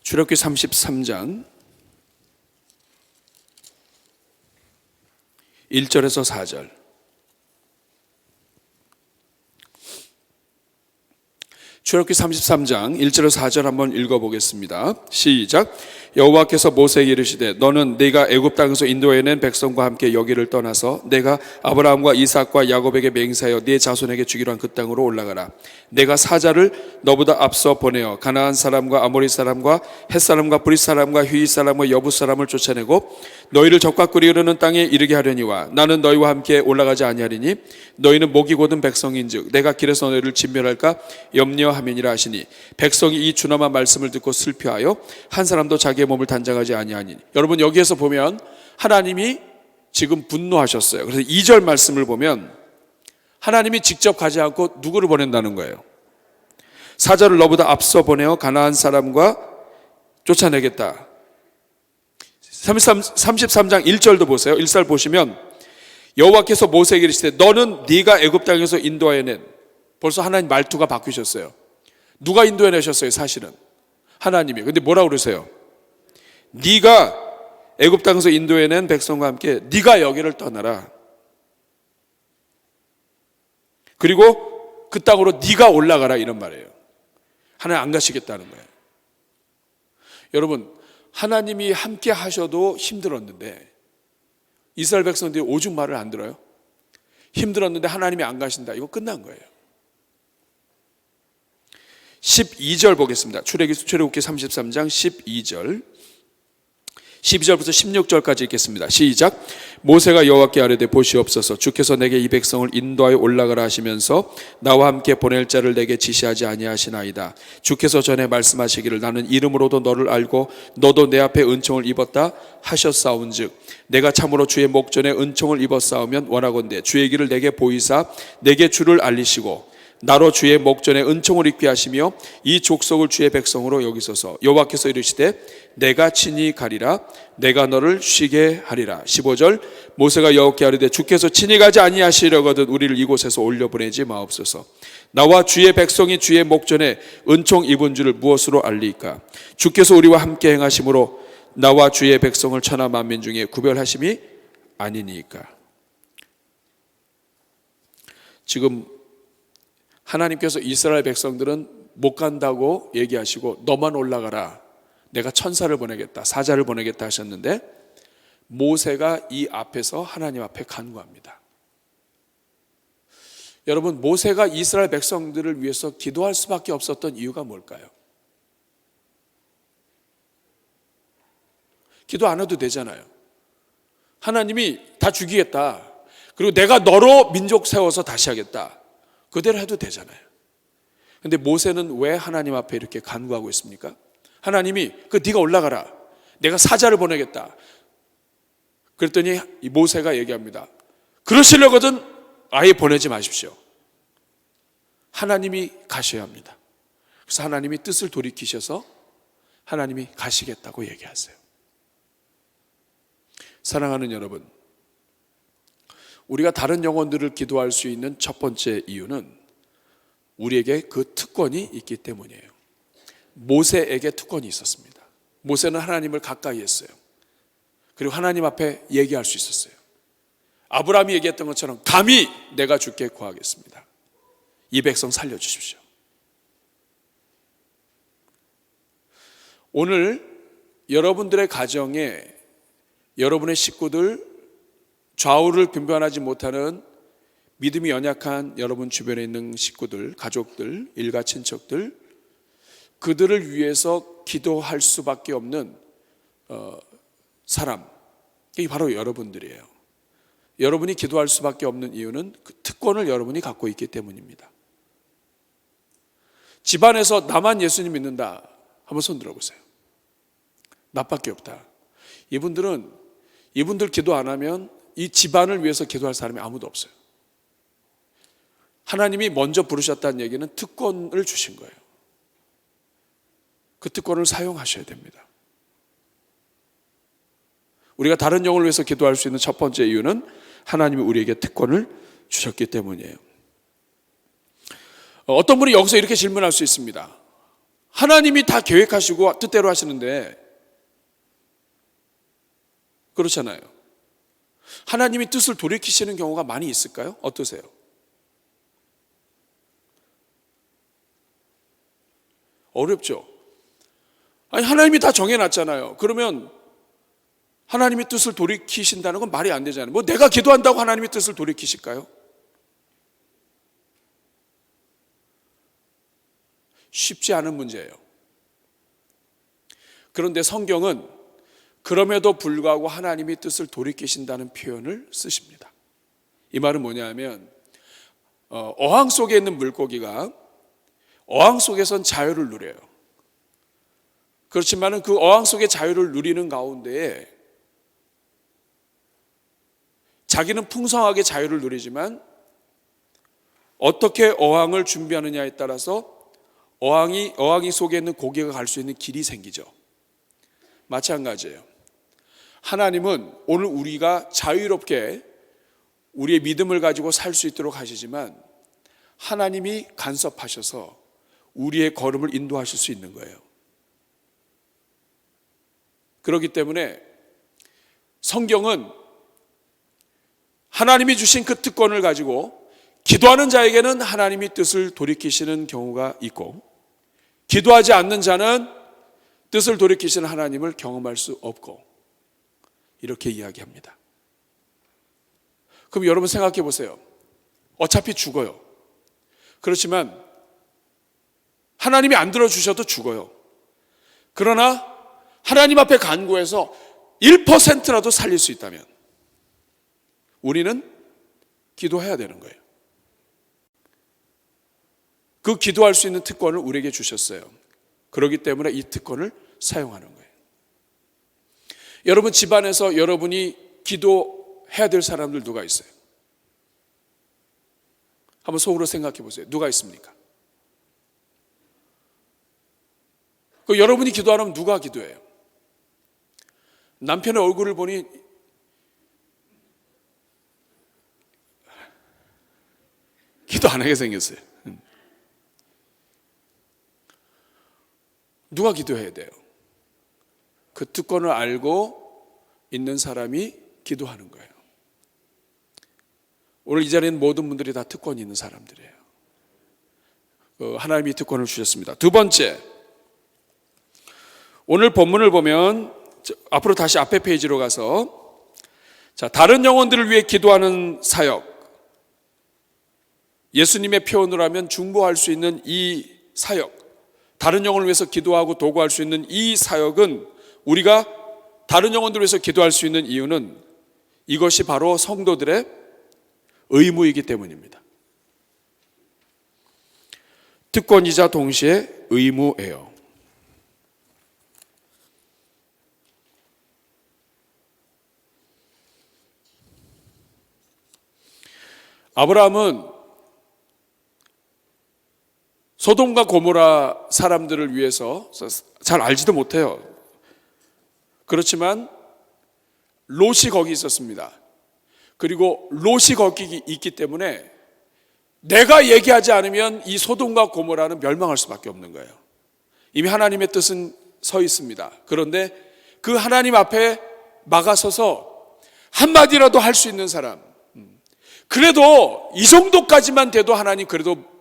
출애굽기 33장 1절에서 4절. 출애굽기 33장 1절에서 4절 한번 읽어보겠습니다. 시작. 여호와께서 모세에게 이르시되 너는 네가 애굽 땅에서 인도해낸 백성과 함께 여기를 떠나서 내가 아브라함과 이삭과 야곱에게 맹세하여 네 자손에게 주기로 한 그 땅으로 올라가라. 내가 사자를 너보다 앞서 보내어 가나안 사람과 아모리 사람과 헷 사람과 브릿 사람과 휘 사람과 여부 사람을 쫓아내고 너희를 적과 꿀이 흐르는 땅에 이르게 하려니와 나는 너희와 함께 올라가지 아니하리니 너희는 목이 곧은 백성인즉 내가 길에서 너희를 진멸할까 염려함이니라 하시니 백성이 이 준엄한 말씀을 듣고 슬퍼하여 한 사람도 자기의 몸을 단장하지 아니하니. 여러분 여기에서 보면 하나님이 지금 분노하셨어요. 그래서 2절 말씀을 보면 하나님이 직접 가지 않고 누구를 보낸다는 거예요. 사자를 너보다 앞서 보내어 가나안 사람과 쫓아내겠다. 33장 1절도 보세요. 1절 보시면 여호와께서 모세에게 이르시되 너는 네가 애굽 땅에서 인도해낸. 벌써 하나님 말투가 바뀌셨어요. 누가 인도해내셨어요? 사실은 하나님이. 근데 뭐라고 그러세요? 네가 애굽 땅에서 인도해낸 백성과 함께 네가 여기를 떠나라. 그리고 그 땅으로 네가 올라가라 이런 말이에요. 하나님 안 가시겠다는 거예요. 여러분 하나님이 함께 하셔도 힘들었는데 이스라엘 백성들이 오죽 말을 안 들어요? 힘들었는데 하나님이 안 가신다. 이거 끝난 거예요. 12절 보겠습니다. 출애굽기 33장 12절 12절부터 16절까지 읽겠습니다. 시작. 모세가 여호와께 아뢰되 보시옵소서 주께서 내게 이 백성을 인도하여 올라가라 하시면서 나와 함께 보낼 자를 내게 지시하지 아니하시나이다. 주께서 전에 말씀하시기를 나는 이름으로도 너를 알고 너도 내 앞에 은총을 입었다 하셨사온즉 내가 참으로 주의 목전에 은총을 입었사오면 원하건대 주의 길을 내게 보이사 내게 주를 알리시고 나로 주의 목전에 은총을 입게 하시며 이 족속을 주의 백성으로 여기소서. 여호와께서 이르시되 내가 친히 가리라. 내가 너를 쉬게 하리라. 15절 모세가 여호와께 아뢰되 주께서 친히 가지 아니하시려거든 우리를 이곳에서 올려보내지 마옵소서. 나와 주의 백성이 주의 목전에 은총 입은 줄을 무엇으로 알리까? 주께서 우리와 함께 행하심으로 나와 주의 백성을 천하 만민 중에 구별하심이 아니니까. 지금 하나님께서 이스라엘 백성들은 못 간다고 얘기하시고 너만 올라가라. 내가 천사를 보내겠다. 사자를 보내겠다 하셨는데 모세가 이 앞에서 하나님 앞에 간구합니다. 여러분 모세가 이스라엘 백성들을 위해서 기도할 수밖에 없었던 이유가 뭘까요? 기도 안 해도 되잖아요. 하나님이 다 죽이겠다. 그리고 내가 너로 민족 세워서 다시 하겠다. 그대로 해도 되잖아요. 근데 모세는 왜 하나님 앞에 이렇게 간구하고 있습니까? 하나님이 네가 올라가라. 내가 사자를 보내겠다. 그랬더니 이 모세가 얘기합니다. 그러시려거든 아예 보내지 마십시오. 하나님이 가셔야 합니다. 그래서 하나님이 뜻을 돌이키셔서 하나님이 가시겠다고 얘기하세요. 사랑하는 여러분, 우리가 다른 영혼들을 기도할 수 있는 첫 번째 이유는 우리에게 그 특권이 있기 때문이에요. 모세에게 특권이 있었습니다. 모세는 하나님을 가까이 했어요. 그리고 하나님 앞에 얘기할 수 있었어요. 아브라함이 얘기했던 것처럼 감히 내가 주께 구하겠습니다. 이 백성 살려주십시오. 오늘 여러분들의 가정에 여러분의 식구들, 좌우를 분별하지 못하는 믿음이 연약한 여러분 주변에 있는 식구들, 가족들, 일가 친척들, 그들을 위해서 기도할 수밖에 없는 사람, 이게 바로 여러분들이에요. 여러분이 기도할 수밖에 없는 이유는 그 특권을 여러분이 갖고 있기 때문입니다. 집안에서 나만 예수님 믿는다, 한번 손 들어보세요. 나밖에 없다. 이분들 기도 안 하면 이 집안을 위해서 기도할 사람이 아무도 없어요. 하나님이 먼저 부르셨다는 얘기는 특권을 주신 거예요. 그 특권을 사용하셔야 됩니다. 우리가 다른 영혼을 위해서 기도할 수 있는 첫 번째 이유는 하나님이 우리에게 특권을 주셨기 때문이에요. 어떤 분이 여기서 이렇게 질문할 수 있습니다. 하나님이 다 계획하시고 뜻대로 하시는데, 그렇잖아요. 하나님이 뜻을 돌이키시는 경우가 많이 있을까요? 어떠세요? 어렵죠? 아니, 하나님이 다 정해놨잖아요. 그러면 하나님의 뜻을 돌이키신다는 건 말이 안 되잖아요. 뭐 내가 기도한다고 하나님의 뜻을 돌이키실까요? 쉽지 않은 문제예요. 그런데 성경은 그럼에도 불구하고 하나님이 뜻을 돌이키신다는 표현을 쓰십니다. 이 말은 뭐냐면 어항 속에 있는 물고기가 어항 속에선 자유를 누려요. 그렇지만 그 어항 속의 자유를 누리는 가운데에 자기는 풍성하게 자유를 누리지만 어떻게 어항을 준비하느냐에 따라서 어항이 속에 있는 고기가 갈 수 있는 길이 생기죠. 마찬가지예요. 하나님은 오늘 우리가 자유롭게 우리의 믿음을 가지고 살 수 있도록 하시지만 하나님이 간섭하셔서 우리의 걸음을 인도하실 수 있는 거예요. 그렇기 때문에 성경은 하나님이 주신 그 특권을 가지고 기도하는 자에게는 하나님이 뜻을 돌이키시는 경우가 있고, 기도하지 않는 자는 뜻을 돌이키시는 하나님을 경험할 수 없고, 이렇게 이야기합니다. 그럼 여러분 생각해 보세요. 어차피 죽어요. 그렇지만 하나님이 안 들어주셔도 죽어요. 그러나 하나님 앞에 간구해서 1%라도 살릴 수 있다면 우리는 기도해야 되는 거예요. 그 기도할 수 있는 특권을 우리에게 주셨어요. 그렇기 때문에 이 특권을 사용하는 거예요. 여러분 집안에서 여러분이 기도해야 될 사람들 누가 있어요? 한번 속으로 생각해 보세요. 누가 있습니까? 그 여러분이 기도 안 하면 누가 기도해요? 남편의 얼굴을 보니 기도 안 하게 생겼어요. 누가 기도해야 돼요? 그 특권을 알고 있는 사람이 기도하는 거예요. 오늘 이 자리에는 모든 분들이 다 특권이 있는 사람들이에요. 하나님이 특권을 주셨습니다. 두 번째, 오늘 본문을 보면 앞으로 다시 앞에 페이지로 가서 다른 영혼들을 위해 기도하는 사역, 예수님의 표현으로 하면 중보할 수 있는 이 사역, 다른 영혼을 위해서 기도하고 도구할 수 있는 이 사역은 우리가 다른 영혼들을 위해서 기도할 수 있는 이유는 이것이 바로 성도들의 의무이기 때문입니다. 특권이자 동시에 의무예요. 아브라함은 소돔과 고모라 사람들을 위해서 잘 알지도 못해요. 그렇지만 롯이 거기 있었습니다. 그리고 롯이 거기 있기 때문에 내가 얘기하지 않으면 이 소돔과 고모라는 멸망할 수밖에 없는 거예요. 이미 하나님의 뜻은 서 있습니다. 그런데 그 하나님 앞에 막아서서 한마디라도 할 수 있는 사람, 그래도 이 정도까지만 돼도 하나님 그래도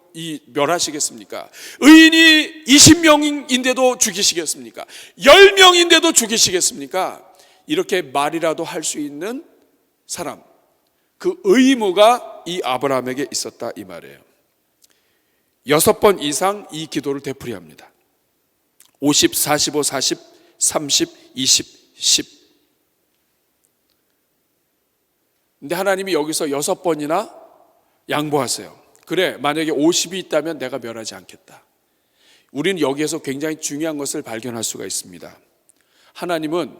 멸하시겠습니까? 의인이 20명인데도 죽이시겠습니까? 10명인데도 죽이시겠습니까? 이렇게 말이라도 할 수 있는 사람, 그 의무가 이 아브라함에게 있었다 이 말이에요. 6번 이상 이 기도를 되풀이합니다. 50, 45, 40, 30, 20, 10. 근데 하나님이 여기서 6번이나 양보하세요. 그래, 만약에 50이 있다면 내가 멸하지 않겠다. 우리는 여기에서 굉장히 중요한 것을 발견할 수가 있습니다. 하나님은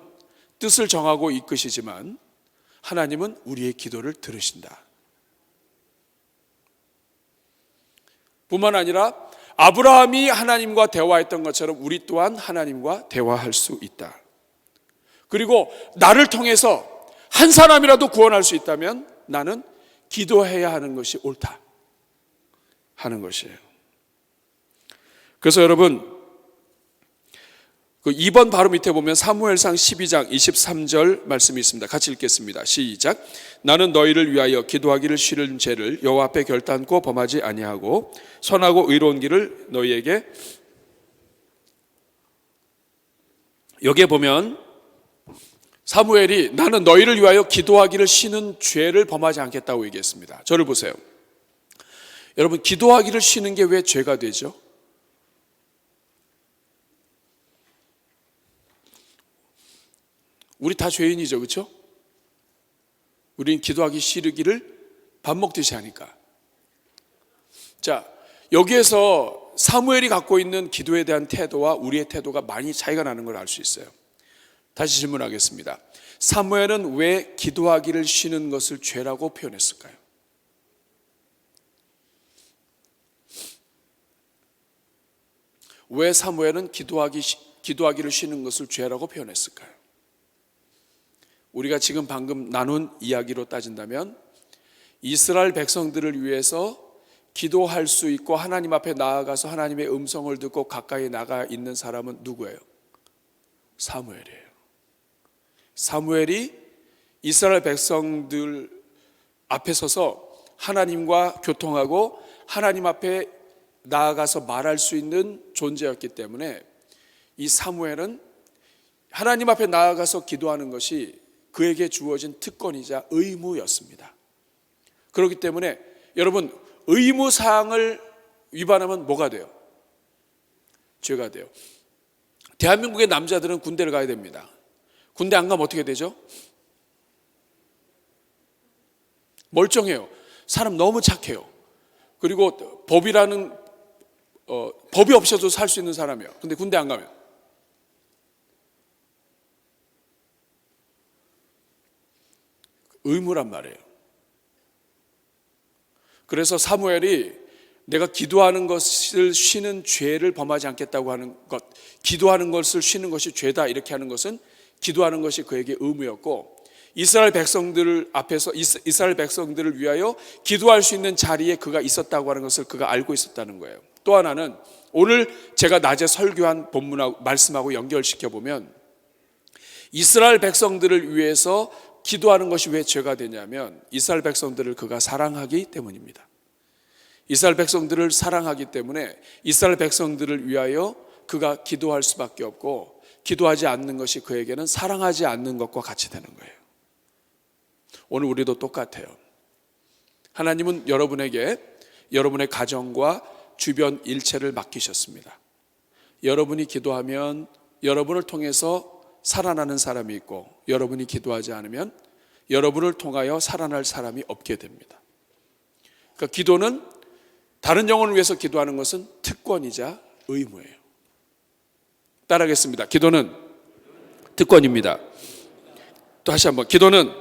뜻을 정하고 이끄시지만 하나님은 우리의 기도를 들으신다. 뿐만 아니라 아브라함이 하나님과 대화했던 것처럼 우리 또한 하나님과 대화할 수 있다. 그리고 나를 통해서 한 사람이라도 구원할 수 있다면 나는 기도해야 하는 것이 옳다 하는 것이에요. 그래서 여러분, 그 2번 바로 밑에 보면 사무엘상 12장 23절 말씀이 있습니다. 같이 읽겠습니다. 시작. 나는 너희를 위하여 기도하기를 싫은 죄를 여호와 앞에 결단코 범하지 아니하고 선하고 의로운 길을 너희에게. 여기에 보면 사무엘이 나는 너희를 위하여 기도하기를 싫은 죄를 범하지 않겠다고 얘기했습니다. 저를 보세요. 여러분, 기도하기를 싫은 게 왜 죄가 되죠? 우리 다 죄인이죠, 그렇죠? 우린 기도하기 싫으기를 밥 먹듯이 하니까. 자, 여기에서 사무엘이 갖고 있는 기도에 대한 태도와 우리의 태도가 많이 차이가 나는 걸 알 수 있어요. 다시 질문하겠습니다. 사무엘은 왜 기도하기를 싫은 것을 죄라고 표현했을까요? 왜 사무엘은 기도하기를 싫은 것을 죄라고 표현했을까요? 우리가 지금 방금 나눈 이야기로 따진다면 이스라엘 백성들을 위해서 기도할 수 있고 하나님 앞에 나아가서 하나님의 음성을 듣고 가까이 나가 있는 사람은 누구예요? 사무엘이에요. 사무엘이 이스라엘 백성들 앞에 서서 하나님과 교통하고 하나님 앞에 나아가서 말할 수 있는 존재였기 때문에 이 사무엘은 하나님 앞에 나아가서 기도하는 것이 그에게 주어진 특권이자 의무였습니다. 그렇기 때문에 여러분, 의무사항을 위반하면 뭐가 돼요? 죄가 돼요. 대한민국의 남자들은 군대를 가야 됩니다. 군대 안 가면 어떻게 되죠? 멀쩡해요. 사람 너무 착해요. 그리고 법이 없어도 살 수 있는 사람이에요. 근데 군대 안 가면 의무란 말이에요. 그래서 사무엘이 내가 기도하는 것을 쉬는 죄를 범하지 않겠다고 하는 것, 기도하는 것을 쉬는 것이 죄다 이렇게 하는 것은 기도하는 것이 그에게 의무였고, 이스라엘 백성들을 앞에서 이스라엘 백성들을 위하여 기도할 수 있는 자리에 그가 있었다고 하는 것을 그가 알고 있었다는 거예요. 또 하나는 오늘 제가 낮에 설교한 본문하고 말씀하고 연결시켜 보면 이스라엘 백성들을 위해서 기도하는 것이 왜 죄가 되냐면 이스라엘 백성들을 그가 사랑하기 때문입니다. 이스라엘 백성들을 사랑하기 때문에 이스라엘 백성들을 위하여 그가 기도할 수밖에 없고, 기도하지 않는 것이 그에게는 사랑하지 않는 것과 같이 되는 거예요. 오늘 우리도 똑같아요. 하나님은 여러분에게 여러분의 가정과 주변 일체를 맡기셨습니다. 여러분이 기도하면 여러분을 통해서 살아나는 사람이 있고, 여러분이 기도하지 않으면 여러분을 통하여 살아날 사람이 없게 됩니다. 그러니까 기도는 다른 영혼을 위해서 기도하는 것은 특권이자 의무예요. 따라하겠습니다. 기도는 특권입니다. 또 다시 한번, 기도는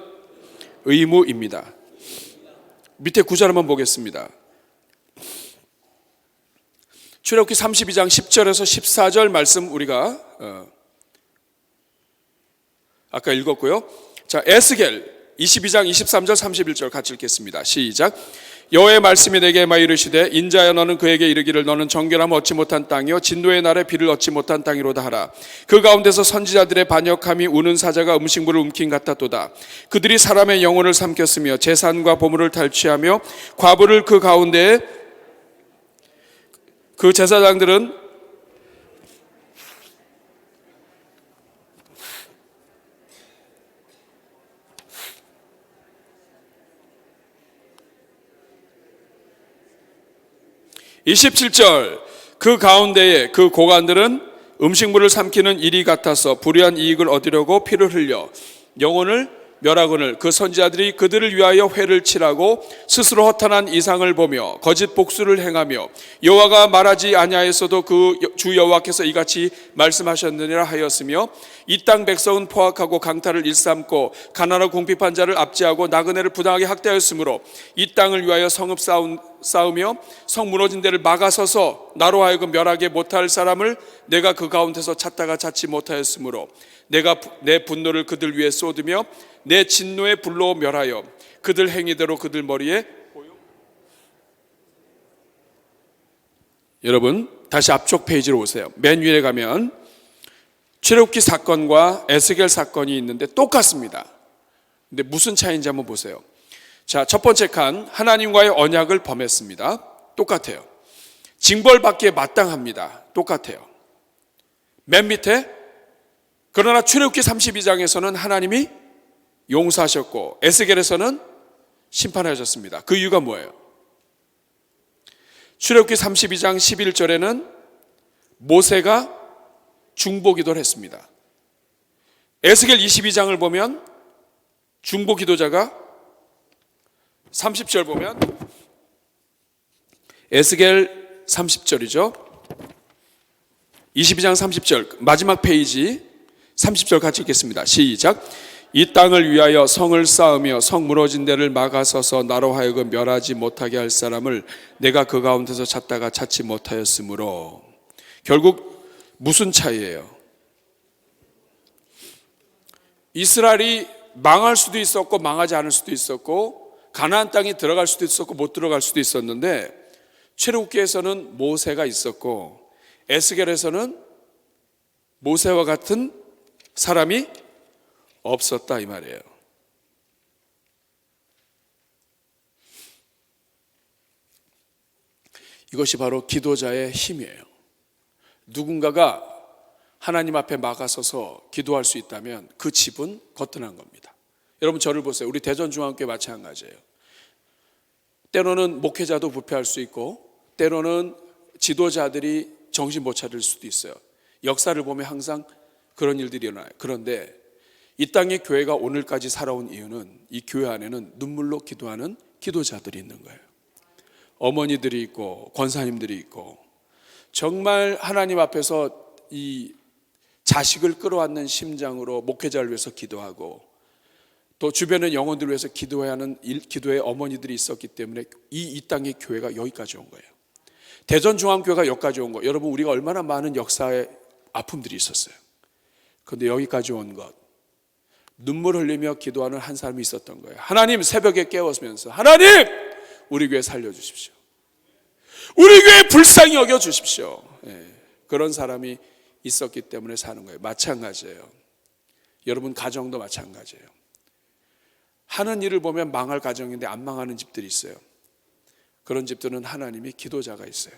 의무입니다. 밑에 구절 한번 보겠습니다. 출애굽기 32장 10절에서 14절 말씀 우리가 아까 읽었고요. 자, 에스겔 22장 23절 31절 같이 읽겠습니다. 시작. 여호와의 말씀이 내게 마 이르시되 인자여 너는 그에게 이르기를 너는 정결함 얻지 못한 땅이요 진노의 날에 비를 얻지 못한 땅이로다 하라. 그 가운데서 선지자들의 반역함이 우는 사자가 음식물을 움킨 같았도다. 그들이 사람의 영혼을 삼켰으며 재산과 보물을 탈취하며 과부를 그 가운데에 그 제사장들은 (27절) 그 가운데에 그 고관들은 음식물을 삼키는 일이 같아서 불의한 이익을 얻으려고 피를 흘려 영혼을 멸하거늘 그 선지자들이 그들을 위하여 회를 칠하고 스스로 허탄한 이상을 보며 거짓 복수를 행하며 여호와가 말하지 아니하였어도 그 주 여호와께서 이같이 말씀하셨느니라 하였으며 이 땅 백성은 포악하고 강탈을 일삼고 가난하고 궁핍한 자를 압제하고 나그네를 부당하게 학대하였으므로 이 땅을 위하여 성읍 쌓으며 성 무너진 데를 막아서서 나로 하여금 멸하게 못할 사람을 내가 그 가운데서 찾다가 찾지 못하였으므로 내가 내 분노를 그들 위에 쏟으며 내 진노의 불로 멸하여 그들 행위대로 그들 머리에 여러분 다시 앞쪽 페이지로 오세요. 맨 위에 가면 출애굽기 사건과 에스겔 사건이 있는데 똑같습니다. 근데 무슨 차이인지 한번 보세요. 자, 첫 번째 칸 하나님과의 언약을 범했습니다. 똑같아요. 징벌받기에 마땅합니다. 똑같아요. 맨 밑에 그러나 출애굽기 32장에서는 하나님이 용서하셨고 에스겔에서는 심판하셨습니다. 그 이유가 뭐예요? 출애굽기 32장 11절에는 모세가 중보기도를 했습니다. 에스겔 22장을 보면 중보기도자가 30절 보면 에스겔 30절이죠. 22장 30절 마지막 페이지 30절 같이 읽겠습니다. 시작. 이 땅을 위하여 성을 쌓으며 성 무너진 데를 막아서서 나로 하여금 멸하지 못하게 할 사람을 내가 그 가운데서 찾다가 찾지 못하였으므로. 결국 무슨 차이예요? 이스라엘이 망할 수도 있었고 망하지 않을 수도 있었고 가나안 땅에 들어갈 수도 있었고 못 들어갈 수도 있었는데 출애굽기에서는 모세가 있었고 에스겔에서는 모세와 같은 사람이 없었다 이 말이에요. 이것이 바로 기도자의 힘이에요. 누군가가 하나님 앞에 막아서서 기도할 수 있다면 그 집은 거뜬한 겁니다. 여러분 저를 보세요. 우리 대전중앙교회 마찬가지예요. 때로는 목회자도 부패할 수 있고 때로는 지도자들이 정신 못 차릴 수도 있어요. 역사를 보면 항상 그런 일들이 일어나요. 그런데 이 땅의 교회가 오늘까지 살아온 이유는 이 교회 안에는 눈물로 기도하는 기도자들이 있는 거예요. 어머니들이 있고 권사님들이 있고 정말 하나님 앞에서 이 자식을 끌어안는 심장으로 목회자를 위해서 기도하고 또 주변의 영혼들을 위해서 기도해야 하는 기도의 어머니들이 있었기 때문에 이 땅의 교회가 여기까지 온 거예요. 대전중앙교회가 여기까지 온 거예요. 여러분 우리가 얼마나 많은 역사의 아픔들이 있었어요. 그런데 여기까지 온 것 눈물 흘리며 기도하는 한 사람이 있었던 거예요. 하나님 새벽에 깨웠으면서 하나님 우리 교회 살려주십시오. 우리 교회 불쌍히 여겨주십시오. 그런 사람이 있었기 때문에 사는 거예요. 마찬가지예요. 여러분 가정도 마찬가지예요. 하는 일을 보면 망할 가정인데 안 망하는 집들이 있어요. 그런 집들은 하나님이 기도자가 있어요.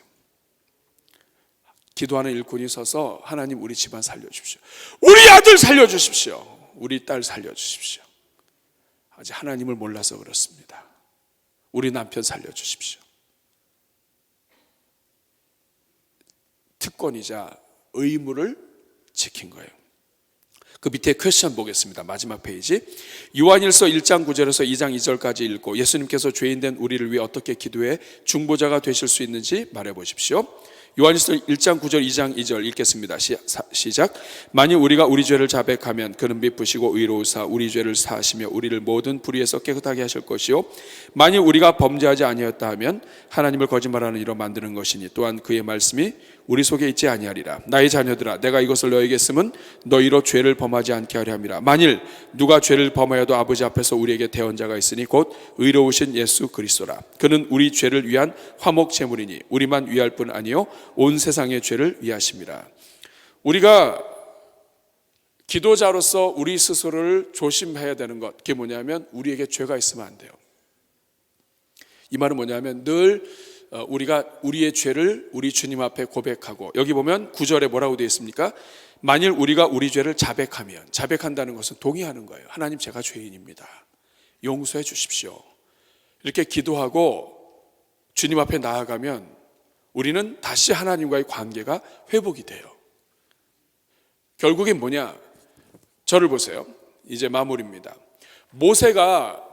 기도하는 일꾼이 서서 하나님 우리 집안 살려주십시오. 우리 아들 살려주십시오. 우리 딸 살려주십시오. 아직 하나님을 몰라서 그렇습니다. 우리 남편 살려주십시오. 특권이자 의무를 지킨 거예요. 그 밑에 퀘스천 보겠습니다. 마지막 페이지. 요한일서 1장 9절에서 2장 2절까지 읽고 예수님께서 죄인된 우리를 위해 어떻게 기도해 중보자가 되실 수 있는지 말해 보십시오. 요한일서 1장 9절 2장 2절 읽겠습니다. 시작. 만일 우리가 우리 죄를 자백하면 그는 미쁘시고 의로우사 우리 죄를 사하시며 우리를 모든 불의에서 깨끗하게 하실 것이요 만일 우리가 범죄하지 아니하였다 하면 하나님을 거짓말하는 이로 만드는 것이니 또한 그의 말씀이 우리 속에 있지 아니하리라. 나의 자녀들아 내가 이것을 너에게 쓰면 너희로 죄를 범하지 않게 하려 함이라. 만일 누가 죄를 범하여도 아버지 앞에서 우리에게 대언자가 있으니 곧 의로우신 예수 그리스도라. 그는 우리 죄를 위한 화목 제물이니 우리만 위할 뿐 아니요 온 세상의 죄를 위하심이라. 우리가 기도자로서 우리 스스로를 조심해야 되는 것, 그게 뭐냐면 우리에게 죄가 있으면 안 돼요. 이 말은 뭐냐면 늘 우리가 우리의 죄를 우리 주님 앞에 고백하고, 여기 보면 9절에 뭐라고 되어 있습니까? 만일 우리가 우리 죄를 자백하면, 자백한다는 것은 동의하는 거예요. 하나님 제가 죄인입니다, 용서해 주십시오. 이렇게 기도하고 주님 앞에 나아가면 우리는 다시 하나님과의 관계가 회복이 돼요. 결국엔 뭐냐? 저를 보세요. 이제 마무리입니다. 모세가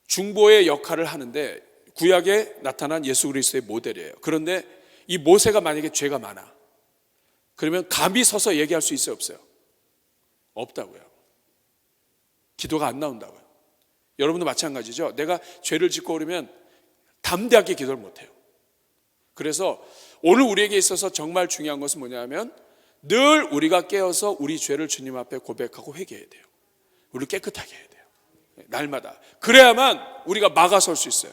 중보의 역할을 하는데 구약에 나타난 예수 그리스도의 모델이에요. 그런데 이 모세가 만약에 죄가 많아, 그러면 감히 서서 얘기할 수 있어요, 없어요? 없다고요. 기도가 안 나온다고요. 여러분도 마찬가지죠. 내가 죄를 짓고 그러면 담대하게 기도를 못해요. 그래서 오늘 우리에게 있어서 정말 중요한 것은 뭐냐면 늘 우리가 깨어서 우리 죄를 주님 앞에 고백하고 회개해야 돼요. 우리를 깨끗하게 해야 돼요, 날마다. 그래야만 우리가 막아설 수 있어요.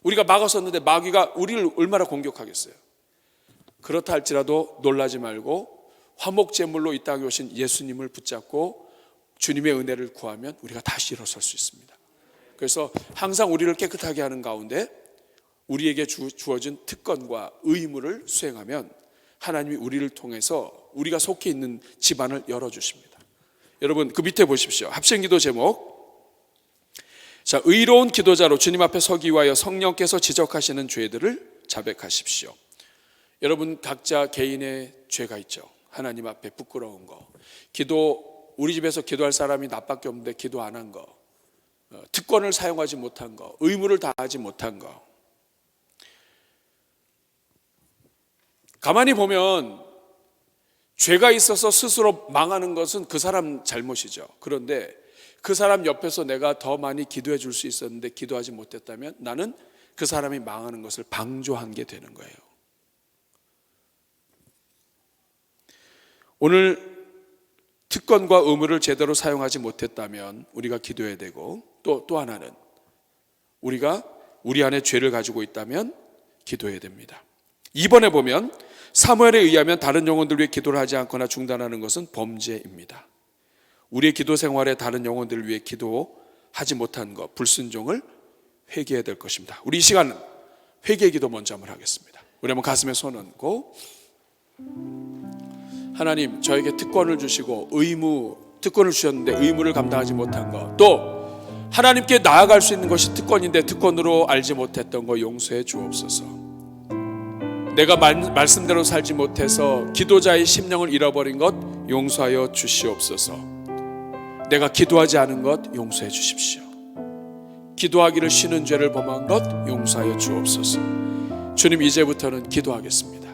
우리가 막아섰는데 마귀가 우리를 얼마나 공격하겠어요. 그렇다 할지라도 놀라지 말고 화목제물로 이 땅에 오신 예수님을 붙잡고 주님의 은혜를 구하면 우리가 다시 일어설 수 있습니다. 그래서 항상 우리를 깨끗하게 하는 가운데 우리에게 주어진 특권과 의무를 수행하면 하나님이 우리를 통해서 우리가 속해 있는 집안을 열어주십니다. 여러분 그 밑에 보십시오. 합심기도 제목. 자, 의로운 기도자로 주님 앞에 서기 위하여 성령께서 지적하시는 죄들을 자백하십시오. 여러분 각자 개인의 죄가 있죠. 하나님 앞에 부끄러운 거, 우리 집에서 기도할 사람이 나밖에 없는데 기도 안 한 거, 특권을 사용하지 못한 거, 의무를 다하지 못한 거. 가만히 보면 죄가 있어서 스스로 망하는 것은 그 사람 잘못이죠. 그런데 그 사람 옆에서 내가 더 많이 기도해 줄 수 있었는데 기도하지 못했다면 나는 그 사람이 망하는 것을 방조한 게 되는 거예요. 오늘 특권과 의무를 제대로 사용하지 못했다면 우리가 기도해야 되고, 또 하나는 우리가 우리 안에 죄를 가지고 있다면 기도해야 됩니다. 이번에 보면 사무엘에 의하면 다른 영혼들 위해 기도를 하지 않거나 중단하는 것은 범죄입니다. 우리의 기도 생활에 다른 영혼들을 위해 기도하지 못한 것, 불순종을 회개해야 될 것입니다. 우리 이 시간은 회개 기도 먼저 한번 하겠습니다. 우리 한번 가슴에 손 얹고, 하나님 저에게 특권을 주시고 특권을 주셨는데 의무를 감당하지 못한 것, 또 하나님께 나아갈 수 있는 것이 특권인데 특권으로 알지 못했던 것 용서해 주옵소서. 내가 말씀대로 살지 못해서 기도자의 심령을 잃어버린 것 용서하여 주시옵소서. 내가 기도하지 않은 것 용서해 주십시오. 기도하기를 쉬는 죄를 범한 것 용서하여 주옵소서. 주님 이제부터는 기도하겠습니다.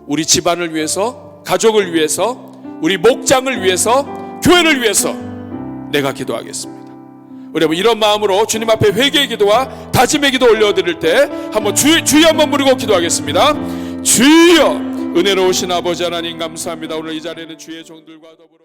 우리 집안을 위해서, 가족을 위해서, 우리 목장을 위해서, 교회를 위해서 내가 기도하겠습니다. 우리 한번 이런 마음으로 주님 앞에 회개의 기도와 다짐의 기도 올려드릴 때 한번 주여 한번 부르고 기도하겠습니다. 주여, 은혜로우신 아버지 하나님 감사합니다. 오늘 이 자리에는 주의 종들과 더불어